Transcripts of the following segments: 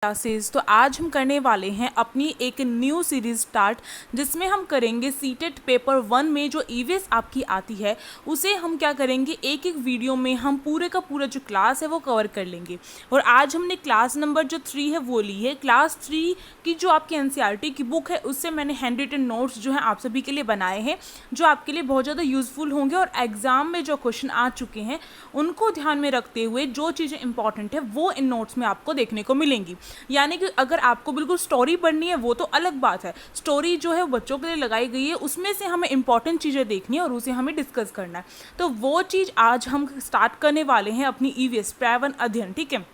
Classes. तो आज हम करने वाले हैं अपनी एक न्यू सीरीज स्टार्ट, जिसमें हम करेंगे सीटेट पेपर 1 में जो ईवीएस आपकी आती है उसे हम क्या करेंगे, एक एक वीडियो में हम पूरे का पूरा जो क्लास है वो कवर कर लेंगे। और आज हमने क्लास नंबर जो 3 है वो ली है। क्लास 3 की जो आपकी एनसीईआरटी की बुक है उससे मैंने हैंड रिटन नोट्स जो है आप सभी के लिए बनाए हैं, जो आपके लिए बहुत ज़्यादा यूजफुल होंगे। और एग्जाम में जो क्वेश्चन आ चुके हैं उनको ध्यान में रखते हुए जो चीज़ें इंपॉर्टेंट है वो इन नोट्स में आपको देखने को मिलेंगी। यानी कि अगर आपको बिल्कुल स्टोरी पढ़नी है वो तो अलग बात है, स्टोरी जो है बच्चों के लिए लगाई गई है, उसमें से हमें इंपॉर्टेंट चीज़ें देखनी है और उसे हमें डिस्कस करना है। तो वो चीज़ आज हम स्टार्ट करने वाले हैं अपनी ईवीएस प्राय 1 अध्ययन। ठीक है,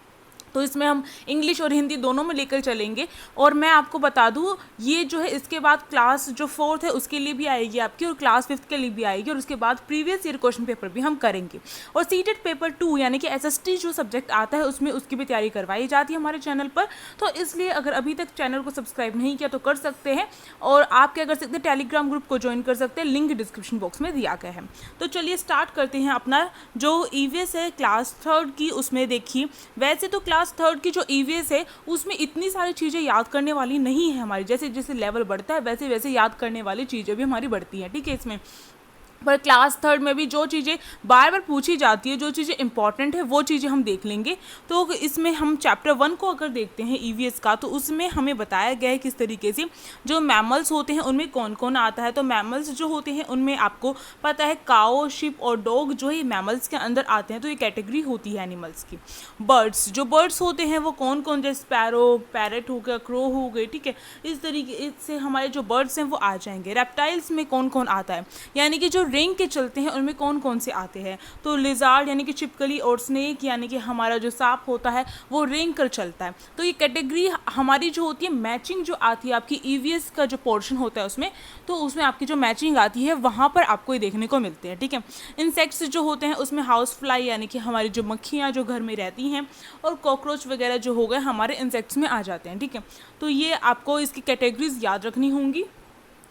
तो इसमें हम इंग्लिश और हिंदी दोनों में लेकर चलेंगे। और मैं आपको बता दूं, ये जो है इसके बाद क्लास जो 4th है उसके लिए भी आएगी आपकी, और क्लास 5th के लिए भी आएगी, और उसके बाद प्रीवियस ईयर क्वेश्चन पेपर भी हम करेंगे। और सीटेट पेपर 2 यानी कि एसएसटी जो सब्जेक्ट आता है उसमें उसकी भी तैयारी करवाई जाती है हमारे चैनल पर। तो इसलिए अगर अभी तक चैनल को सब्सक्राइब नहीं किया तो कर सकते हैं, और आप क्या कर सकते हैं, टेलीग्राम ग्रुप को ज्वाइन कर सकते हैं, लिंक डिस्क्रिप्शन बॉक्स में दिया गया है। तो चलिए स्टार्ट करते हैं अपना जो ईवीएस है क्लास 3rd की। उसमें देखिए, वैसे तो क्लास 3rd की जो ईवीएस है उसमें इतनी सारी चीज़ें याद करने वाली नहीं है हमारी, जैसे जैसे लेवल बढ़ता है वैसे वैसे याद करने वाली चीज़ें भी हमारी बढ़ती हैं। ठीक है, इसमें पर क्लास 3rd में भी जो चीज़ें बार बार पूछी जाती है, जो चीज़ें इंपॉर्टेंट है वो चीज़ें हम देख लेंगे। तो इसमें हम चैप्टर 1 को अगर देखते हैं ईवीएस का, तो उसमें हमें बताया गया है किस तरीके से जो मैमल्स होते हैं उनमें कौन कौन आता है। तो मैमल्स जो होते हैं उनमें आपको पता है काओ, शिप और डॉग जो है मैमल्स के अंदर आते हैं, तो ये कैटेगरी होती है एनिमल्स की। बर्ड्स, जो बर्ड्स होते हैं वो कौन कौन, जैसे स्पैरो, पैरेट हो गया, क्रो हो गए, ठीक है, इस तरीके से हमारे जो बर्ड्स हैं वो आ जाएंगे। रेप्टाइल्स में कौन कौन आता है, यानी कि जो रिंग के चलते हैं उनमें कौन कौन से आते हैं। तो लिजार्ड यानी कि छिपकली, और स्नेक यानी कि हमारा जो सांप होता है वो रिंग कर चलता है। तो ये कैटेगरी हमारी जो होती है, मैचिंग जो आती है आपकी ईवीएस का जो पोर्शन होता है उसमें, तो उसमें आपकी जो मैचिंग आती है वहाँ पर आपको ये देखने को मिलते हैं। ठीक है, इंसेक्ट्स जो होते हैं उसमें हाउस फ्लाई यानी कि हमारी जो मक्खियाँ जो घर में रहती हैं, और कॉकरोच वगैरह जो हो गए हमारे इंसेक्ट्स में आ जाते हैं। ठीक है, तो ये आपको इसकी कैटेगरीज याद रखनी होंगी।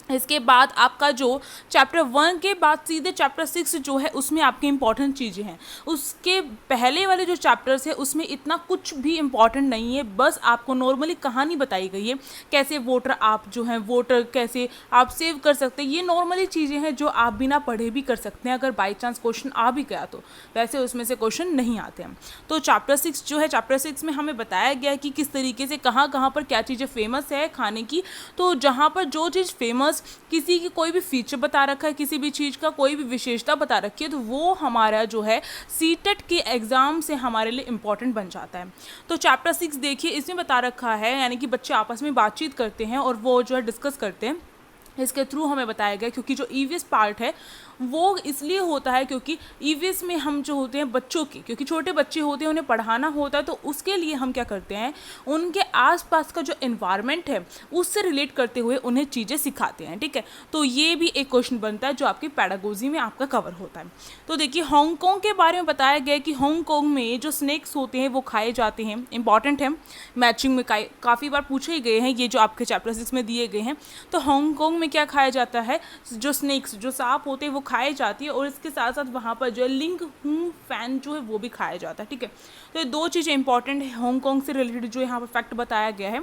इसके बाद आपका जो चैप्टर 1 के बाद सीधे चैप्टर 6 जो है उसमें आपकी इंपॉर्टेंट चीज़ें हैं। उसके पहले वाले जो चैप्टर्स है उसमें इतना कुछ भी इंपॉर्टेंट नहीं है, बस आपको नॉर्मली कहानी बताई गई है, कैसे वोटर आप जो हैं वोटर कैसे आप सेव कर सकते हैं। ये नॉर्मली चीज़ें हैं जो आप बिना पढ़े भी कर सकते हैं, अगर बाई चांस क्वेश्चन आ भी गया तो। वैसे उसमें से क्वेश्चन नहीं आते हैं। तो चैप्टर 6 जो है, चैप्टर 6 में हमें बताया गया है कि किस तरीके से कहाँ कहाँ पर क्या चीज़ें फेमस है खाने की। तो जहाँ पर जो चीज़ फेमस, किसी की कोई भी फीचर बता रखा है, किसी भी चीज़ का कोई भी विशेषता बता रखी है, तो वो हमारा जो है सीटेट के एग्ज़ाम से हमारे लिए इम्पॉर्टेंट बन जाता है। तो चैप्टर 6 देखिए, इसमें बता रखा है, यानी कि बच्चे आपस में बातचीत करते हैं और वो जो है डिस्कस करते हैं। इसके थ्रू हमें बताया गया, क्योंकि जो ईवीएस पार्ट है वो इसलिए होता है क्योंकि ईवीएस में हम जो होते हैं बच्चों की, क्योंकि छोटे बच्चे होते हैं उन्हें पढ़ाना होता है, तो उसके लिए हम क्या करते हैं, उनके आसपास का जो एनवायरनमेंट है उससे रिलेट करते हुए उन्हें चीज़ें सिखाते हैं। ठीक है, तो ये भी एक क्वेश्चन बनता है जो आपकी पेडागोजी में आपका कवर होता है। तो देखिए, हांगकांग के बारे में बताया गया कि हांगकांग में जो स्नैक्स होते हैं वो खाए जाते हैं, इंपॉर्टेंट है, मैचिंग में काफ़ी बार पूछे गए हैं, ये जो आपके चैप्टर 6 में दिए गए हैं। तो हांगकांग में क्या खाया जाता है, जो स्नैक्स जो सांप होते हैं वो खाए जाती है, और इसके साथ साथ वहाँ पर जो है लिंग हूँ फैन जो है वो भी खाया जाता है। ठीक है, तो ये दो चीज़ें इंपॉर्टेंट है हांगकांग से रिलेटेड जो यहाँ पर फैक्ट बताया गया है।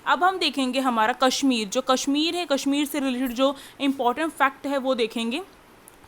अब हम देखेंगे हमारा कश्मीर, जो कश्मीर है, कश्मीर से रिलेटेड जो इंपॉर्टेंट फैक्ट है वो देखेंगे।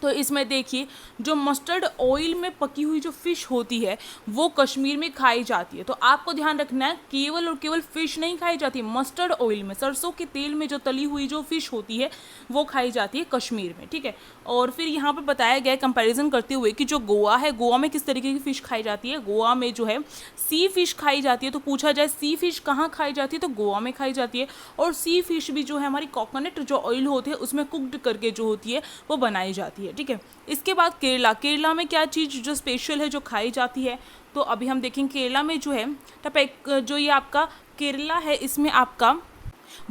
तो इसमें देखिए, जो मस्टर्ड ऑयल में पकी हुई जो फ़िश होती है वो कश्मीर में खाई जाती है। तो आपको ध्यान रखना है, केवल और केवल फ़िश नहीं खाई जाती है, मस्टर्ड ऑयल में, सरसों के तेल में जो तली हुई जो फ़िश होती है वो खाई जाती है कश्मीर में। ठीक है, और फिर यहाँ पर बताया गया है कंपैरिजन करते हुए कि जो गोवा है, गोवा में किस तरीके की फ़िश खाई जाती है। गोवा में जो है सी फिश खाई जाती है। तो पूछा जाए सी फिश कहाँ खाई जाती है, तो गोवा में खाई जाती है। और सी फिश भी जो है हमारी कोकोनट जो ऑयल होते हैं उसमें कुकड करके जो होती है वो बनाई जाती है। ठीक है, इसके बाद केरला, केरला में क्या चीज़ जो स्पेशल है जो खाई जाती है, तो अभी हम देखेंगे केरला में जो है जो ये आपका केरला है इसमें आपका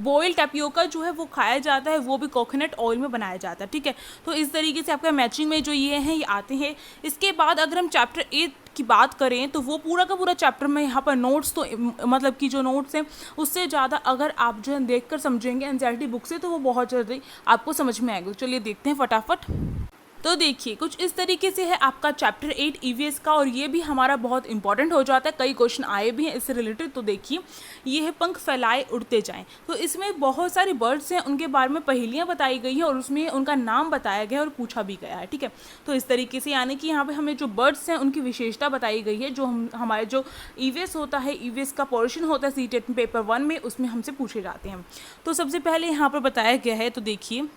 बॉयल टैपियोका जो है वो खाया जाता है, वो भी कोकोनट ऑयल में बनाया जाता है। ठीक है, तो इस तरीके से आपका मैचिंग में जो ये हैं ये आते हैं। इसके बाद अगर हम चैप्टर 8 की बात करें तो वो पूरा का पूरा चैप्टर में यहाँ पर नोट्स तो मतलब कि जो नोट्स हैं उससे ज़्यादा अगर आप जो है देखकर समझेंगे एनसीईआरटी बुक से तो वो बहुत जल्दी आपको समझ में आएगा। चलिए देखते हैं फटाफट। तो देखिए कुछ इस तरीके से है आपका चैप्टर 8 ईवीएस का, और ये भी हमारा बहुत इंपॉर्टेंट हो जाता है, कई क्वेश्चन आए भी हैं इससे रिलेटेड। तो देखिए ये है पंख फैलाए उड़ते जाएं। तो इसमें बहुत सारी बर्ड्स हैं, उनके बारे में पहेलियाँ बताई गई हैं और उसमें उनका नाम बताया गया है और पूछा भी गया है, ठीक है। तो इस तरीके से यानी कि यहाँ पे हमें जो बर्ड्स हैं उनकी विशेषता बताई गई है, जो हमारे जो ईवीएस होता है, ईवीएस का पोर्शन होता है सीटेट पेपर 1 में, उसमें हमसे पूछे जाते हैं। तो सबसे पहले यहाँ पर बताया गया है, तो देखिए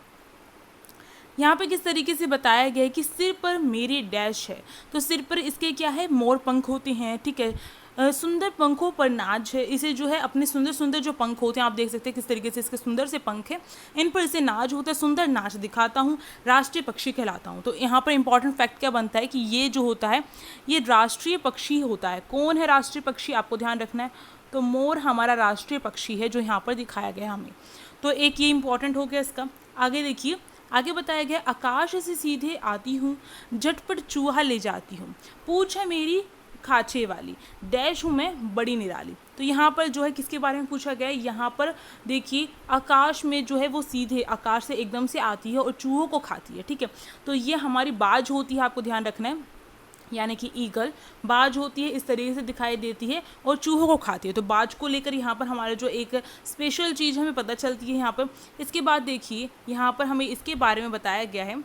यहाँ पे किस तरीके से बताया गया है कि सिर पर मेरे डैश है। तो सिर पर इसके क्या है, मोर पंख होते हैं, ठीक है। सुंदर पंखों पर नाज है, इसे जो है अपने सुंदर सुंदर जो पंख होते हैं, आप देख सकते हैं किस तरीके से इसके सुंदर से पंख हैं, इन पर इसे नाज होता है, सुंदर नाच दिखाता हूँ, राष्ट्रीय पक्षी कहलाता हूँ। तो यहाँ पर इंपॉर्टेंट फैक्ट क्या बनता है कि ये जो होता है ये राष्ट्रीय पक्षी होता है। कौन है राष्ट्रीय पक्षी, आपको ध्यान रखना है। तो मोर हमारा राष्ट्रीय पक्षी है जो यहाँ पर दिखाया गया हमें। तो एक ये इंपॉर्टेंट हो गया इसका। आगे देखिए, आगे बताया गया आकाश से सीधे आती हूँ, झटपट चूहा ले जाती हूँ, पूछ है मेरी खाचे वाली, डैश हूँ मैं बड़ी निराली। तो यहाँ पर जो है किसके बारे में पूछा गया है, यहाँ पर देखिए आकाश में जो है वो सीधे आकाश से एकदम से आती है और चूहों को खाती है, ठीक है। तो ये हमारी बाज होती है, आपको ध्यान रखना है, यानी कि ईगल बाज होती है, इस तरीके से दिखाई देती है और चूहों को खाती है। तो बाज को लेकर यहाँ पर हमारा जो एक स्पेशल चीज़ हमें पता चलती है यहाँ पर। इसके बाद देखिए यहाँ पर हमें इसके बारे में बताया गया है।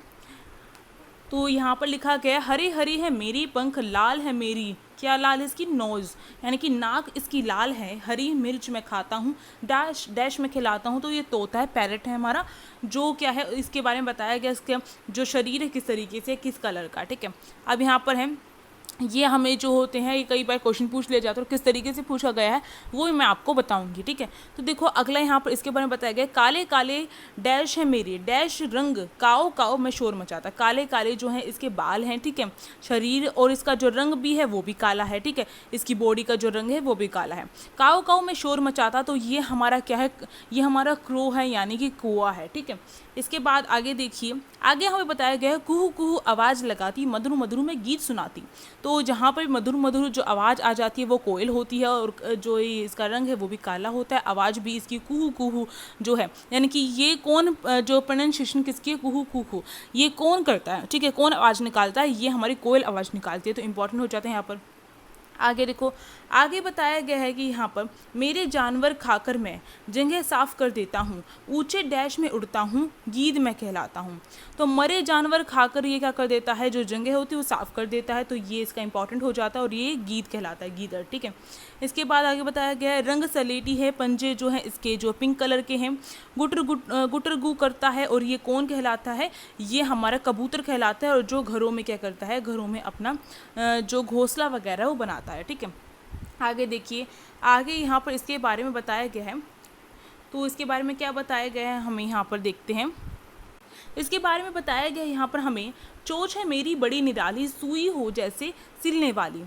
तो यहाँ पर लिखा गया हरे हरे है मेरी पंख, लाल है मेरी, क्या लाल है इसकी, नोज़, यानी कि नाक इसकी लाल है, हरी मिर्च मैं खाता हूँ, डैश डैश में खिलाता हूँ। तो ये तोता है, पैरट है हमारा, जो क्या है इसके बारे में बताया गया, इसके जो शरीर है किस तरीके से, किस कलर का, ठीक है। अब यहाँ पर है ये हमें जो होते हैं ये कई बार क्वेश्चन पूछ लिया जाता है और किस तरीके से पूछा गया है वो मैं आपको बताऊंगी, ठीक है। तो देखो अगला यहाँ पर इसके बारे में बताया गया काले काले डैश है मेरे, डैश रंग, काओ काओ मैं शोर मचाता। काले काले जो हैं इसके बाल हैं, ठीक है, शरीर और इसका जो रंग भी है वो भी काला है, ठीक है, इसकी बॉडी का जो रंग है वो भी काला है। काओ काओ मैं शोर मचाता, तो ये हमारा क्या है, ये हमारा क्रो है यानी कि कौआ है, ठीक है। इसके बाद आगे देखिए, आगे हमें बताया गया है कुहू कुहू आवाज़ लगाती, मधुर मधुर में गीत सुनाती। तो जहाँ पर मधुर मधुर जो आवाज़ आ जाती है वो कोयल होती है और जो इसका रंग है वो भी काला होता है, आवाज़ भी इसकी कुहू कुहू जो है, यानी कि ये कौन जो प्रोनाउंसिएशन किसकी है, कुहू कुहू, ये कौन करता है, ठीक है, कौन आवाज़ निकालता है, ये हमारी कोयल आवाज़ निकालती है। तो इंपॉर्टेंट हो जाते हैं यहाँ पर। आगे देखो, आगे बताया गया है कि यहाँ पर मेरे जानवर खाकर मैं जगह साफ कर देता हूँ, ऊंचे डैश में उड़ता हूँ, गीद मैं कहलाता हूँ। तो मरे जानवर खाकर ये क्या कर देता है, जो जगह होती है वो साफ कर देता है, तो ये इसका इंपॉर्टेंट हो जाता है और ये गीद कहलाता है, गीदड़, ठीक है। इसके बाद आगे बताया गया है रंग सलेटी है, पंजे जो हैं इसके जो पिंक कलर के हैं, गुटर गु करता है, और ये कौन कहलाता है, ये हमारा कबूतर कहलाता है, और जो घरों में क्या करता है, घरों में अपना जो घोंसला वगैरह वो बनाता है, ठीक है। आगे देखिए, आगे यहाँ पर इसके बारे में बताया गया है। तो इसके बारे में क्या बताया गया है हमें यहाँ पर देखते हैं। इसके बारे में बताया गया यहाँ पर हमें चोंच है मेरी बड़ी निराली, सुई हो जैसे सिलने वाली,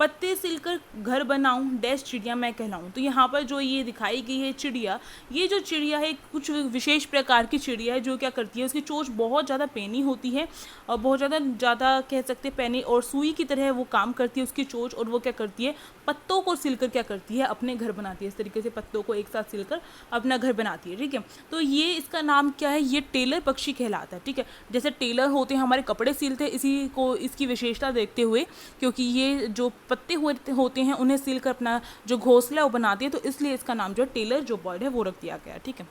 पत्ते सिलकर घर बनाऊं, डैश चिड़िया मैं कहलाऊं। तो यहाँ पर जो ये दिखाई गई है चिड़िया, ये जो चिड़िया है कुछ विशेष प्रकार की चिड़िया है जो क्या करती है, उसकी चोंच बहुत ज़्यादा पैनी होती है और बहुत ज़्यादा कह सकते हैं पैनी, और सुई की तरह वो काम करती है उसकी चोंच, और वो क्या करती है, पत्तों को सिलकर क्या करती है, अपने घर बनाती है। इस तरीके से पत्तों को एक साथ सिलकर अपना घर बनाती है, ठीक है। तो ये इसका नाम क्या है, ये टेलर पक्षी कहलाता है, ठीक है। जैसे टेलर होते हैं हमारे कपड़े सिलते हैं, इसी को इसकी विशेषता देखते हुए, क्योंकि ये जो पत्ते होते हैं उन्हें सिलकर अपना जो घोंसला वो बनाती है, तो इसलिए इसका नाम जो टेलर जो बर्ड है वो रख दिया गया, ठीक है।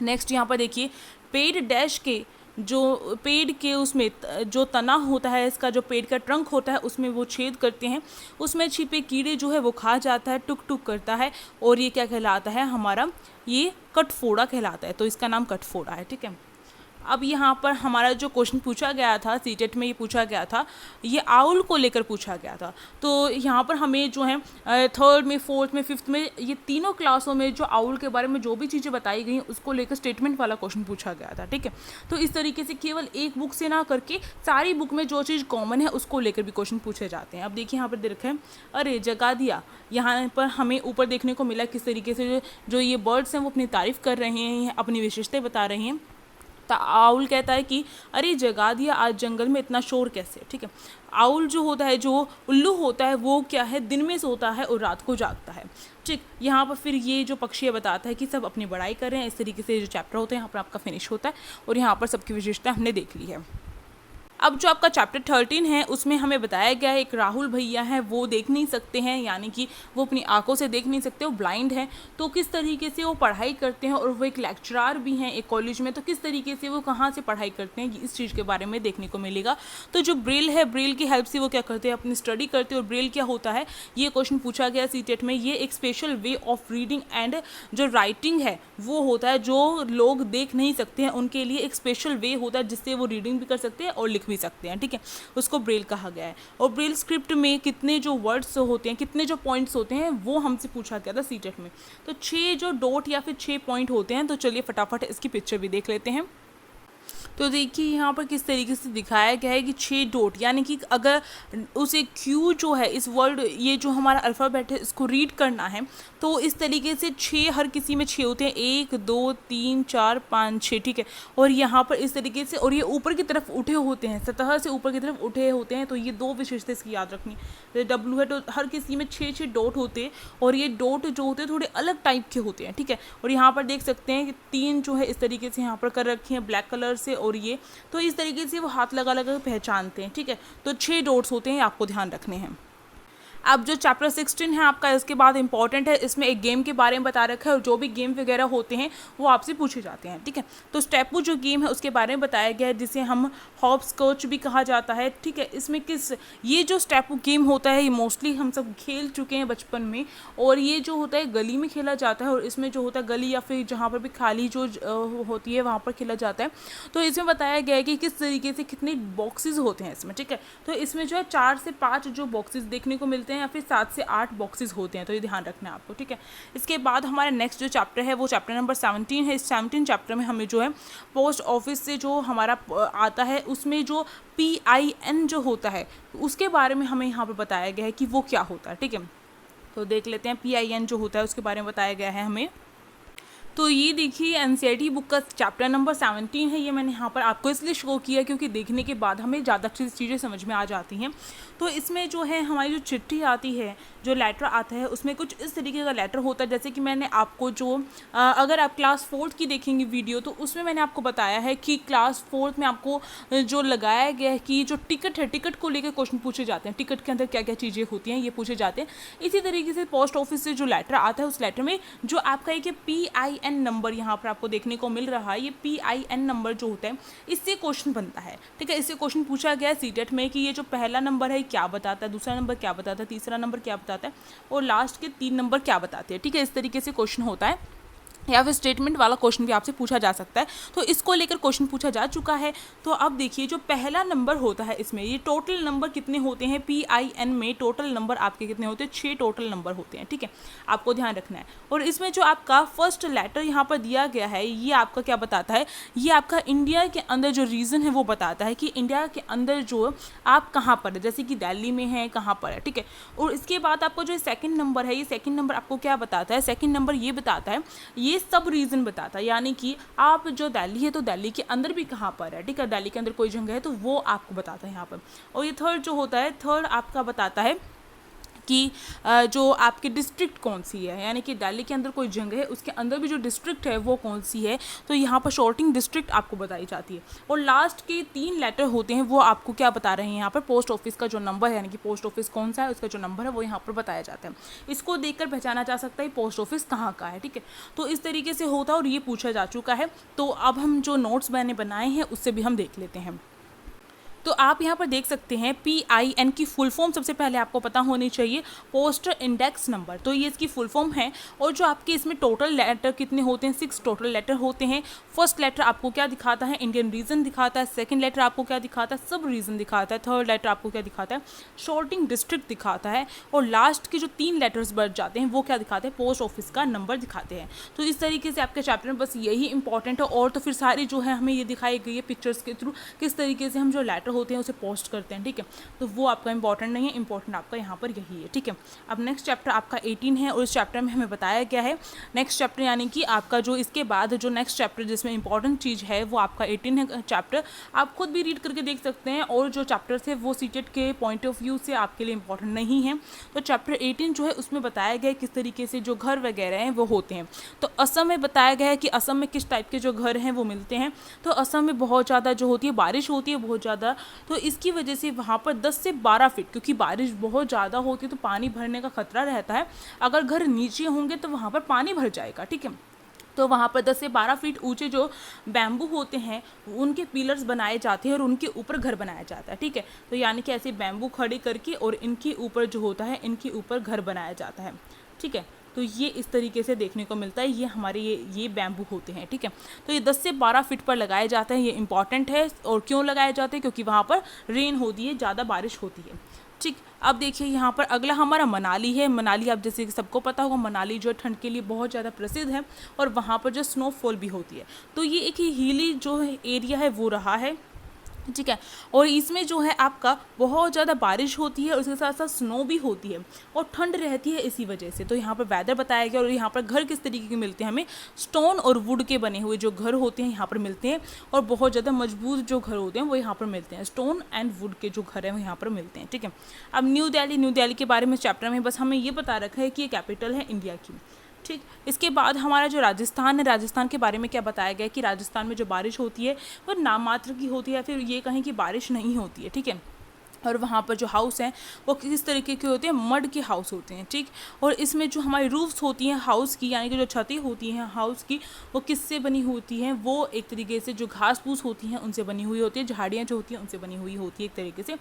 नेक्स्ट यहाँ पर देखिए, पेड़ डैश के जो पेड़ के उसमें जो तना होता है, इसका जो पेड़ का ट्रंक होता है उसमें वो छेद करते हैं, उसमें छिपे कीड़े जो है वो खा जाता है, टुक टुक करता है, और ये क्या कहलाता है हमारा, ये कटफोड़ा कहलाता है। तो इसका नाम कटफोड़ा है, ठीक है। अब यहाँ पर हमारा जो क्वेश्चन पूछा गया था सीटेट में, ये पूछा गया था, ये आउल को लेकर पूछा गया था। तो यहाँ पर हमें जो है 3rd में 4th में 5th में ये तीनों क्लासों में जो आउल के बारे में जो भी चीज़ें बताई गई हैं उसको लेकर स्टेटमेंट वाला क्वेश्चन पूछा गया था, ठीक है। तो इस तरीके से केवल एक बुक से ना करके सारी बुक में जो चीज़ कॉमन है उसको लेकर भी क्वेश्चन पूछे जाते हैं। अब देखिए यहाँ पर दे रखा है, अरे जगा दिया, यहाँ पर हमें ऊपर देखने को मिला किस तरीके से जो ये बर्ड्स हैं वो अपनी तारीफ़ कर रहे हैं, अपनी विशेषताएं बता रहे हैं। आउल कहता है कि अरे जगा दिया, आज जंगल में इतना शोर कैसे, ठीक है। आउल जो होता है, जो उल्लू होता है, वो क्या है, दिन में सोता है और रात को जागता है, ठीक। यहाँ पर फिर ये जो पक्षी बताता है कि सब अपनी बड़ाई कर रहे हैं। इस तरीके से जो चैप्टर होते हैं यहाँ पर आपका फिनिश होता है और यहाँ पर सबकी विशेषता हमने देख ली है। अब जो आपका चैप्टर 13 है उसमें हमें बताया गया है एक राहुल भैया हैं, वो देख नहीं सकते हैं, यानी कि वो अपनी आंखों से देख नहीं सकते, वो ब्लाइंड हैं। तो किस तरीके से वो पढ़ाई करते हैं, और वो एक लेक्चरर भी हैं एक कॉलेज में, तो किस तरीके से वो कहाँ से पढ़ाई करते हैं इस चीज़ के बारे में देखने को मिलेगा। तो जो ब्रेल है, ब्रेल की हेल्प से वो क्या करते हैं, अपनी स्टडी करते हैं। और ब्रेल क्या होता है, ये क्वेश्चन पूछा गया सीटेट में। ये एक special way of reading and जो राइटिंग है वो होता है, जो लोग देख नहीं सकते हैं उनके लिए एक स्पेशल वे होता है जिससे वो रीडिंग भी कर सकते हैं और लिख भी सकते हैं, ठीक है। उसको ब्रेल कहा गया है। और ब्रेल स्क्रिप्ट में कितने जो वर्ड्स होते हैं, कितने जो पॉइंट्स होते हैं, वो हमसे पूछा गया था सीटेट में। तो 6 जो डॉट या फिर 6 पॉइंट होते हैं। तो चलिए फटाफट इसकी पिक्चर भी देख लेते हैं। तो देखिए यहाँ पर किस तरीके से दिखाया गया है कि 6 डॉट, यानी कि अगर उसे क्यू जो है, इस वर्ड, ये जो हमारा अल्फ़ाबेट है, इसको रीड करना है तो इस तरीके से 6, हर किसी में 6 होते हैं, 1 2 3 4 5 6, ठीक है। और यहाँ पर इस तरीके से, और ये ऊपर की तरफ उठे होते हैं, सतह से ऊपर की तरफ उठे होते हैं। तो ये 2 विशेषता इसकी याद रखनी है। डब्लू है तो हर किसी में 6 डॉट होते हैं, और ये डॉट जो होते हैं थोड़े अलग टाइप के होते हैं, ठीक है। और यहाँ पर देख सकते हैं कि 3 जो है इस तरीके से यहाँ पर कर रखी हैं ब्लैक कलर से, और ये तो इस तरीके से वो हाथ लगा लगा पहचानते हैं, ठीक है। तो 6 डॉट्स होते हैं, आपको ध्यान रखने हैं। अब जो चैप्टर 16 है आपका, इसके बाद इंपॉर्टेंट है, इसमें एक गेम के बारे में बता रखा है, और जो भी गेम वगैरह होते हैं वो आपसे पूछे जाते हैं, ठीक है। तो स्टेपू जो गेम है उसके बारे में बताया गया है, जिसे हम हॉप स्कॉच भी कहा जाता है, ठीक है। इसमें ये जो स्टेपू गेम होता है, ये मोस्टली हम सब खेल चुके हैं बचपन में, और ये जो होता है गली में खेला जाता है, और इसमें जो होता है गली या फिर जहाँ पर भी खाली जो होती है वहाँ पर खेला जाता है। तो इसमें बताया गया है कि किस तरीके से कितने बॉक्सेस होते हैं इसमें, ठीक है। तो इसमें जो है 4 से 5 जो बॉक्सेस देखने को मिलते हैं, या फिर 7 से 8 बॉक्सेस होते हैं, तो ये ध्यान रखना है आपको, ठीक है। इसके बाद हमारा नेक्स्ट जो चैप्टर है वो चैप्टर नंबर 17 है। इस 17 चैप्टर में हमें जो है पोस्ट ऑफिस से जो हमारा आता है, उसमें जो PIN जो होता है उसके बारे में हमें यहाँ पर बताया गया है कि वो क्या होता है, ठीक है। तो देख लेते हैं PIN जो होता है उसके बारे में बताया गया है हमें। तो ये देखिए NCERT बुक का चैप्टर नंबर 17 है। ये मैंने यहाँ पर आपको इसलिए शो किया क्योंकि देखने के बाद हमें ज़्यादा अच्छी चीज़ें समझ में आ जाती हैं। तो इसमें जो है हमारी जो चिट्ठी आती है, जो लेटर आता है, उसमें कुछ इस तरीके का लेटर होता है, जैसे कि मैंने आपको जो अगर आप क्लास 4 की देखेंगे वीडियो, तो उसमें मैंने आपको बताया है कि क्लास 4 में आपको जो लगाया गया है कि जो टिकट है, टिकट को लेकर क्वेश्चन पूछे जाते हैं, टिकट के अंदर क्या क्या चीज़ें होती हैं ये पूछे जाते हैं। इसी तरीके से पोस्ट ऑफिस से जो लेटर आता है, उस लेटर में जो आपका एक PIN नंबर यहाँ पर आपको देखने को मिल रहा है, ये PIN नंबर जो होता है इससे क्वेश्चन बनता है, ठीक है। इससे क्वेश्चन पूछा गया है सीटेट में कि ये जो पहला नंबर है क्या बताता है, दूसरा नंबर क्या बताता है, तीसरा नंबर क्या बताता है, और लास्ट के 3 नंबर क्या बताते हैं, ठीक है। इस तरीके से क्वेश्चन होता है, या फिर स्टेटमेंट वाला क्वेश्चन भी आपसे पूछा जा सकता है। तो इसको लेकर क्वेश्चन पूछा जा चुका है। तो अब देखिए जो पहला नंबर होता है इसमें, ये टोटल नंबर कितने होते हैं PIN में, टोटल नंबर आपके कितने होते हैं, 6 टोटल नंबर होते हैं, ठीक है। आपको ध्यान रखना है। और इसमें जो आपका फर्स्ट लेटर यहाँ पर दिया गया है, ये आपका क्या बताता है, ये आपका इंडिया के अंदर जो रीजन है वो बताता है कि इंडिया के अंदर जो आप कहाँ पर है, जैसे कि दिल्ली में है, कहाँ पर है, ठीक है। और इसके बाद आपको जो सेकंड नंबर है, ये सेकंड नंबर आपको क्या बताता है, सेकंड नंबर ये बताता है, ये सब रीजन बताता है, यानी कि आप जो दिल्ली है तो दिल्ली के अंदर भी कहाँ पर है, ठीक है। दिल्ली के अंदर कोई जगह है तो वो आपको बताता है यहाँ पर। और ये थर्ड जो होता है, थर्ड आपका बताता है कि जो आपकी डिस्ट्रिक्ट कौन सी है, यानी कि दिल्ली के अंदर कोई जगह है उसके अंदर भी जो डिस्ट्रिक्ट है वो कौन सी है, तो यहाँ पर शॉर्टिंग डिस्ट्रिक्ट आपको बताई जाती है। और लास्ट के 3 लेटर होते हैं वो आपको क्या बता रहे हैं, यहाँ पर पोस्ट ऑफिस का जो नंबर है, यानी कि पोस्ट ऑफिस कौन सा है उसका जो नंबर है वो यहाँ पर बताया जाता है। इसको देखकर पहचाना जा सकता है पोस्ट ऑफिस कहाँ का है, ठीक है। तो इस तरीके से होता है और ये पूछा जा चुका है। तो अब हम जो नोट्स मैंने बनाए हैं उससे भी हम देख लेते हैं। तो आप यहाँ पर देख सकते हैं PIN की फुल फॉर्म सबसे पहले आपको पता होनी चाहिए, पोस्टर इंडेक्स नंबर, तो ये इसकी फुल फॉर्म है। और जो आपके इसमें टोटल लेटर कितने होते हैं, 6 टोटल लेटर होते हैं। फर्स्ट लेटर आपको क्या दिखाता है, इंडियन रीजन दिखाता है। सेकंड लेटर आपको क्या दिखाता है, सब रीजन दिखाता है। थर्ड लेटर आपको क्या दिखाता है, शॉर्टिंग डिस्ट्रिक्ट दिखाता है। और लास्ट के जो 3 लेटर्स बढ़ जाते हैं वो क्या दिखाते हैं, पोस्ट ऑफिस का नंबर दिखाते हैं। तो इस तरीके से आपके चैप्टर में बस यही इंपॉर्टेंट है। और तो फिर सारी जो है हमें ये दिखाई गई है पिक्चर्स के थ्रू किस तरीके से हम जो लेटर होते हैं उसे पोस्ट करते हैं, ठीक है। तो वो आपका इंपॉर्टेंट नहीं है, इंपॉर्टेंट आपका यहाँ पर यही है, ठीक है। अब नेक्स्ट चैप्टर आपका 18 है और इस चैप्टर में हमें बताया गया है नेक्स्ट चैप्टर, यानी कि आपका जो इसके बाद जो नेक्स्ट चैप्टर जिसमें इंपॉर्टेंट चीज़ है वो आपका 18 है चैप्टर। आप खुद भी रीड करके देख सकते हैं। और जो चैप्टर्स है वो सीटेट के पॉइंट ऑफ व्यू से आपके लिए इंपॉर्टेंट नहीं है। तो चैप्टर 18 जो है उसमें बताया गया है किस तरीके से जो घर वगैरह हैं वो होते हैं। तो असम में बताया गया है कि असम में किस टाइप के जो घर हैं वो मिलते हैं। तो असम में बहुत ज़्यादा जो होती है बारिश होती है, बहुत ज़्यादा तो इसकी वजह से वहाँ पर 10 से 12 फीट, क्योंकि बारिश बहुत ज़्यादा होती है तो पानी भरने का खतरा रहता है। अगर घर नीचे होंगे तो वहाँ पर पानी भर जाएगा, ठीक है। तो वहाँ पर 10 से 12 फीट ऊंचे जो बैम्बू होते हैं उनके पिलर्स बनाए जाते हैं और उनके ऊपर घर बनाया जाता है, ठीक है। तो यानी कि ऐसे बैम्बू खड़े करके और इनके ऊपर जो होता है इनके ऊपर घर बनाया जाता है, ठीक है। तो ये इस तरीके से देखने को मिलता है, ये हमारे ये बैम्बू होते हैं, ठीक है। तो ये 10 से 12 फीट पर लगाए जाते हैं, ये इंपॉर्टेंट है। और क्यों लगाए जाते हैं? क्योंकि वहाँ पर रेन होती है, ज़्यादा बारिश होती है, ठीक। अब देखिए यहाँ पर अगला हमारा मनाली है। मनाली आप जैसे कि सबको पता होगा, मनाली जो ठंड के लिए बहुत ज़्यादा प्रसिद्ध है और वहाँ पर जो स्नोफॉल भी होती है। तो ये एक हिली जो एरिया है वो रहा है, ठीक है। और इसमें जो है आपका बहुत ज़्यादा बारिश होती है और उसके साथ साथ स्नो भी होती है और ठंड रहती है इसी वजह से। तो यहाँ पर वेदर बताया गया और यहाँ पर घर किस तरीके के मिलते हैं हमें, स्टोन और वुड के बने हुए जो घर होते हैं यहाँ पर मिलते हैं और बहुत ज़्यादा मजबूत जो घर होते हैं वो यहाँ पर मिलते हैं। स्टोन एंड वुड के जो घर हैं वो यहाँ पर मिलते हैं, ठीक है। अब न्यू दिल्ली के बारे में चैप्टर में बस हमें ये बता रखा है कि ये कैपिटल है इंडिया की, ठीक। इसके बाद हमारा जो राजस्थान है, राजस्थान के बारे में क्या बताया गया है कि राजस्थान में जो बारिश होती है वो नाम मात्र की होती है, फिर ये कहें कि बारिश नहीं होती है, ठीक है। और वहाँ पर जो हाउस हैं वो किस तरीके के होते हैं, मड के हाउस होते हैं, ठीक। और इसमें जो हमारी रूफ्स होती हैं हाउस की, यानी कि जो छतें होती हैं हाउस की, वो किससे बनी होती हैं, वो एक तरीके से जो घास फूस होती हैं उनसे बनी हुई होती है, झाड़ियाँ जो होती हैं उनसे बनी हुई होती है एक तरीके से,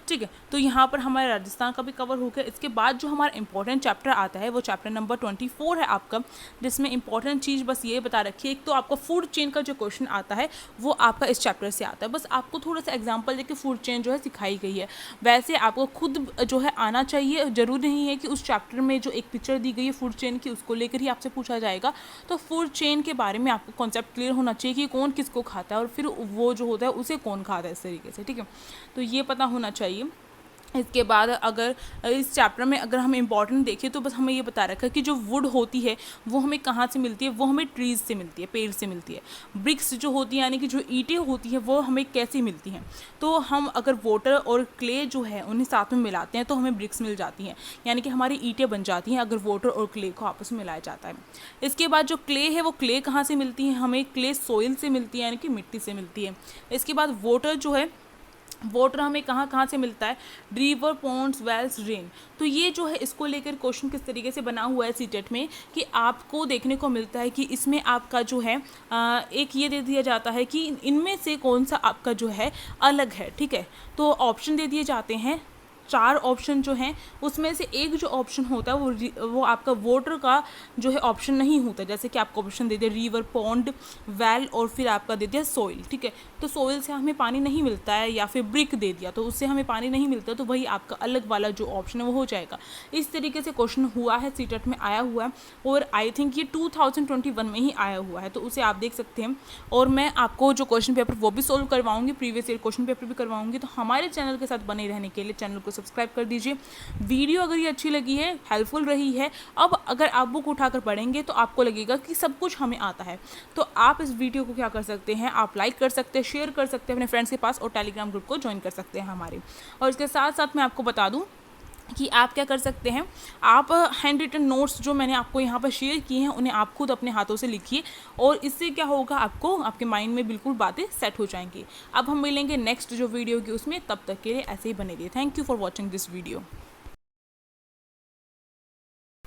ठीक है। तो यहाँ पर हमारे राजस्थान का भी कवर हो गया। इसके बाद जो हमारा इंपॉर्टेंट चैप्टर आता है वो चैप्टर नंबर 24 है आपका, जिसमें इंपॉर्टेंट चीज़ बस ये बता रखी है। एक तो आपका फूड चेन का जो क्वेश्चन आता है वो आपका इस चैप्टर से आता है, बस आपको थोड़ा सा एग्जाम्पल देकर फूड चेन जो है सिखाई गई है। वैसे आपको खुद जो है आना चाहिए, ज़रूरी नहीं है कि उस चैप्टर में जो एक पिक्चर दी गई है फूड चेन की उसको लेकर ही आपसे पूछा जाएगा। तो फूड चेन के बारे में आपको कॉन्सेप्ट क्लियर होना चाहिए कि कौन किसको खाता है और फिर वो जो होता है उसे कौन खाता है, इस तरीके से, ठीक है। तो ये पता होना चाहिए। इसके बाद अगर इस चैप्टर में अगर हम इम्पॉर्टेंट देखें तो बस हमें ये बता रखा है कि जो वुड होती है वो हमें कहाँ से मिलती है, वो हमें ट्रीज़ से मिलती है, पेड़ से मिलती है। ब्रिक्स जो होती है यानी कि जो ईंटें होती हैं वो हमें कैसे मिलती हैं, तो हम अगर वाटर और क्ले जो है उन्हें साथ में मिलाते हैं तो हमें ब्रिक्स मिल जाती हैं, यानी कि हमारी ईंटें बन जाती हैं अगर वाटर और क्ले को आपस में मिलाया जाता है। इसके बाद जो क्ले है वो क्ले कहाँ से मिलती है, हमें क्ले सोइल से मिलती है, यानी कि मिट्टी से मिलती है। इसके बाद वाटर जो है वाटर हमें कहाँ कहाँ से मिलता है, रिवर, पॉन्ड्स, वेल्स, रेन। तो ये जो है इसको लेकर क्वेश्चन किस तरीके से बना हुआ है सीटेट में कि आपको देखने को मिलता है कि इसमें आपका जो है एक ये दे दिया जाता है कि इनमें से कौन सा आपका जो है अलग है, ठीक है। तो ऑप्शन दे दिए जाते हैं, 4 ऑप्शन जो हैं उसमें से एक जो ऑप्शन होता है वो आपका वाटर का जो है ऑप्शन नहीं होता। जैसे कि आपको ऑप्शन दे दिया रिवर, पॉन्ड, वेल और फिर आपका दे दिया सोइल, ठीक है। तो सोइल से हमें पानी नहीं मिलता है या फिर ब्रिक दे दिया तो उससे हमें पानी नहीं मिलता, तो वही आपका अलग वाला जो ऑप्शन है वो हो जाएगा। इस तरीके से क्वेश्चन हुआ है, सीटेट में आया हुआ है और आई थिंक ये 2021 में ही आया हुआ है, तो उसे आप देख सकते हैं। और मैं आपको जो क्वेश्चन पेपर वो भी सोल्व करवाऊंगी, प्रीवियस ईयर क्वेश्चन पेपर भी करवाऊंगी। तो हमारे चैनल के साथ बने रहने के लिए चैनल को सब्सक्राइब कर दीजिए। वीडियो अगर ये अच्छी लगी है, हेल्पफुल रही है, अब अगर आप बुक उठाकर पढ़ेंगे तो आपको लगेगा कि सब कुछ हमें आता है, तो आप इस वीडियो को क्या कर सकते हैं, आप लाइक कर सकते हैं, शेयर कर सकते हैं अपने फ्रेंड्स के पास और टेलीग्राम ग्रुप को ज्वाइन कर सकते हैं हमारे। और इसके साथ साथ मैं आपको बता दूं कि आप क्या कर सकते हैं, आप हैंड रिटन नोट्स जो मैंने आपको यहाँ पर शेयर किए हैं उन्हें आप खुद अपने हाथों से लिखिए और इससे क्या होगा, आपको आपके माइंड में बिल्कुल बातें सेट हो जाएंगी। अब हम मिलेंगे नेक्स्ट जो वीडियो की उसमें, तब तक के लिए ऐसे ही बने रहिए। Thank you for watching this video.